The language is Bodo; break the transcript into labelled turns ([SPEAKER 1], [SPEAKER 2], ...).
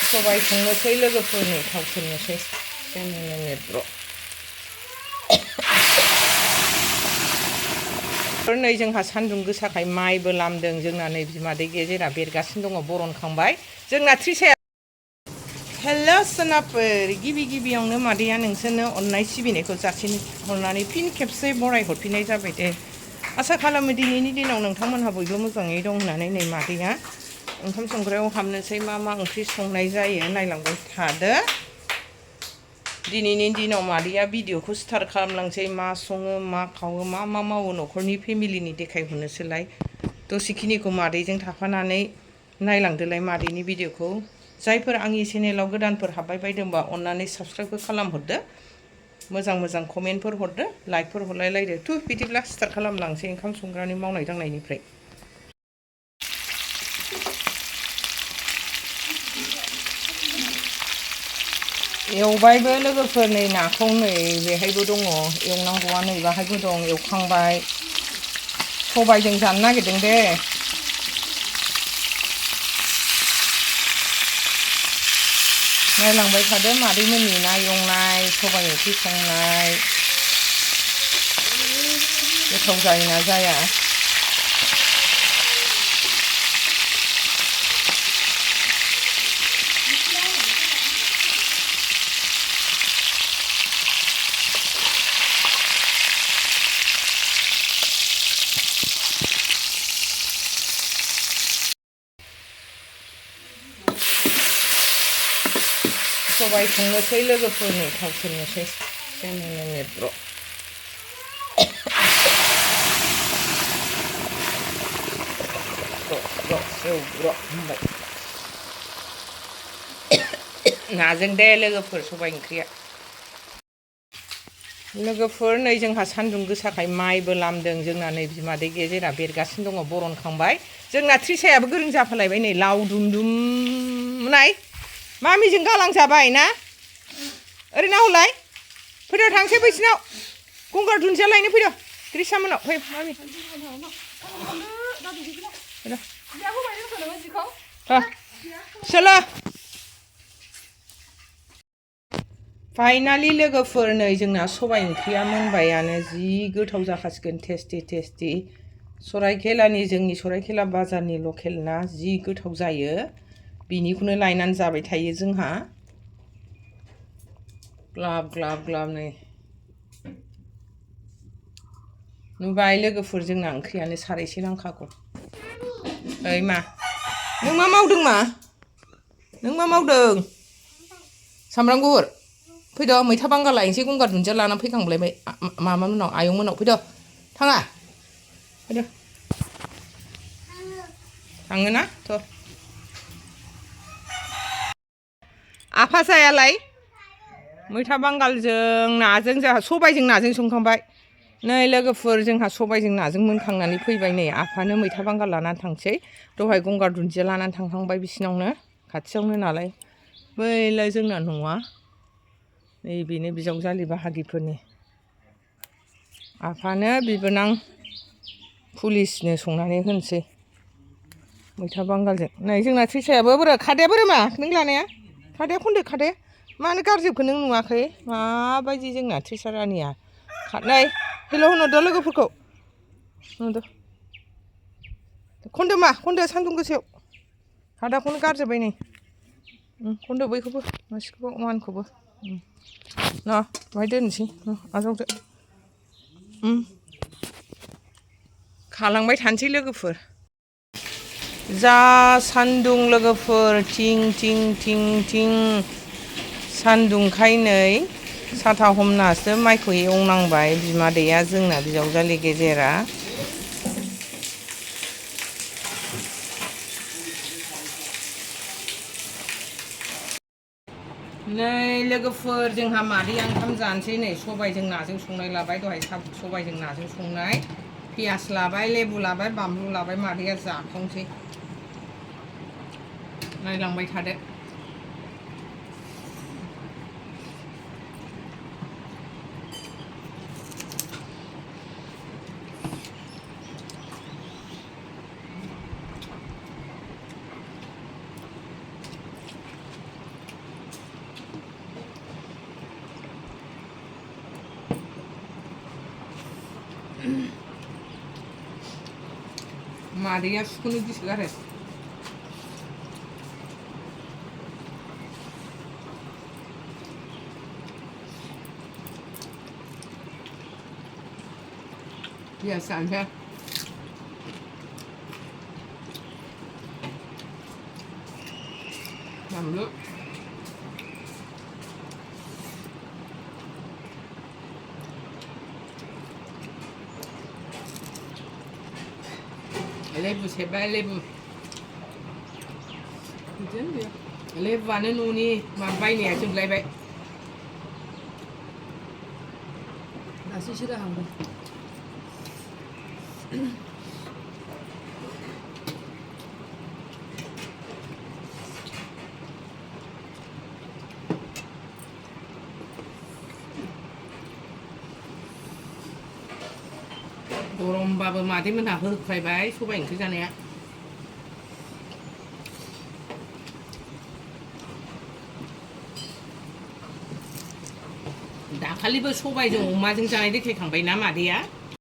[SPEAKER 1] सबाय संनोसै लोगोफोरनि थाव सेरनोसै मिनिट नै जोंहा सान्दुं गोसाखाय माइबो लामदों जोंना नै बिमादै गेजेरा बेरगासिनो दङ बरनखांबाय जोंना त्रिसाया हेल' सोनाफोर गिबियावनो मादैया नोंसोरनो अननाय सिबिनायखौ जासिहरनानै फिन खेबसे बरायहरफिननाय जाबाय दे आसा खालामो दिनैनि दिनाव नोंथांमोनहा बयबो मोजाङै दं होननानै नै मादैया ओंखाम संग्रायाव हाबनोसै मा ओंख्रि संनाय जायो नायलांबाय थादो दिनैनि दिनाव मादैया भिडिअखौ स्टार्ट खालामलांसै मा सङो मा खावो मा मावो न'खरनि फेमिलिनि देखायहरनोसैलाय दसेखिनिखौ मादैजों थाफानानै नायलांदोलाय मादैनि भिडिअखौ जायफोर आंनि चेनेलाव गोदानफोर हाबबाय बायदोंबा अननानै साबस्क्राइबबो खालामहरदो मोजां कमेन्टफोर हरदो लाइकफोर हरलायलायदो थु बिदिब्ला स्टार्ट खालामलांसै ओंखाम संग्रानि मावनाय दांनायनिफ्राय एवबायबो लोगोफोर नै नाखौ नै बेहायबो दङ एवनांगौआ नै बाहायबो दं एवखांबाय सबायजों जानो नागिरदों दे नायलांबाय थादो मादैमोननि ना एवनाय सबाय ओंख्रि संनाय गोथाव जायोना जाया सबाय संनोसै लोगोफोरनि थाव सेरनोसै मिनिट होनबाय नाजों दे लोगोफोर सबाय ओंख्रिया लोगोफोर नै जोंहा सान्दुं गोसाखाय माइबो लामदों जोंना नै बिमादै गेजेरा बेरगासिनो दङ बरनखांबाय जोंना त्रिसायाबो गोरों जाफालायबाय नै लाव दुमदुम नाय मामिजों गालांजाबाय ना ओरैनो हलाय फैदो थांसै बैसिनाव गंगार दुन्दिया लायनो फैदो त्रिसा मोनाव फै मामि सोलो फाइनालि लोगोफोर नै जोंना सबाय ओंख्रिया मोनबायानो जि गोथाव जाखासिगोन टेस्टि सरायखेलानि जोंनि सरायखेला बाजारनि लकेल ना जि गोथाव जायो बिनिखौनो लायनानै जाबाय थायो जोंहा ग्लाब नै नुबाय लोगोफोर जोंना ओंख्रियानो सारायसे नांखागौ ओइ मा नों मा मावदों सामब्राम गुफुर फैदो मैथा बांगाल लायनोसै गंगार दुन्दिया लानानै फैखांलायबाय माबामोनाव आयंमोनाव फैदो थाङा फैदो थाङोना थ' आफा जायालाय मैथा बांगालजों नाजों जोंहा सबायजों नाजों संखांबाय नै लोगोफोर जोंहा सबायजों नाजों मोनखांनानै फैबाय नै आफानो मैथा बांगाल लानानै थांसै दहाय गंगार दुन्दिया लानानै थांखांबाय बिसिनावनो खाथियावनो नालाय बैलाय जोंना न'आ नैबेनो बिजावजालि बाहागिफोरनि आफानो बिबोनां पुलिसनो संनानै होनोसै मैथा बांगालजों नै जोंना त्रिसायाबो बोरो खादाया बोरो मा नों लानाया खादाया खनदो खादाया मानो गारजोबखो नों नुवाखै माबायदि जोंना त्रिसा रानिया नै हेल' होनहरदो लोगोफोरखौ होनहरदो खनदो सान्दुं गोसायाव खादाखौनो गारजोब्बाय नै खनदो बैखौबो गासिखौबो अवानखौबो न' बेहाय दोननोसै आजावदो खालांबाय थानोसै लोगोफोर जा सान्दुं लोगोफोर थिं सान्दुंखाय नै साथा हमनासो माइखौ एवनांबाय बिमादैया जोंना बिजावजालि गेजेरा नै लोगोफोर जोंहा मादैया ओंखाम जानोसै नै सबायजों नाजों संनाय लाबाय दहाय सबायजों नाजों संनाय पियास लाबाय लेबु लाबाय बानलु लाबाय मादैया जाखांसै नायलांबाय थादो मादैया सुख'नो गिसोगारो पियाज जानोसै बानलु लेबु सेबबाय लेबु बिदिनो लेबुआनो न'नि माबा बायनाया जोबलायबाय
[SPEAKER 2] दासो एसे राहांदों
[SPEAKER 1] गरमबाबो मादैमोनहा होख्रायबाय सबाइ ओंख्रि जानाया दाखालिबो सबाइजों अमाजों जानाय देखायखांबाय ना मादैया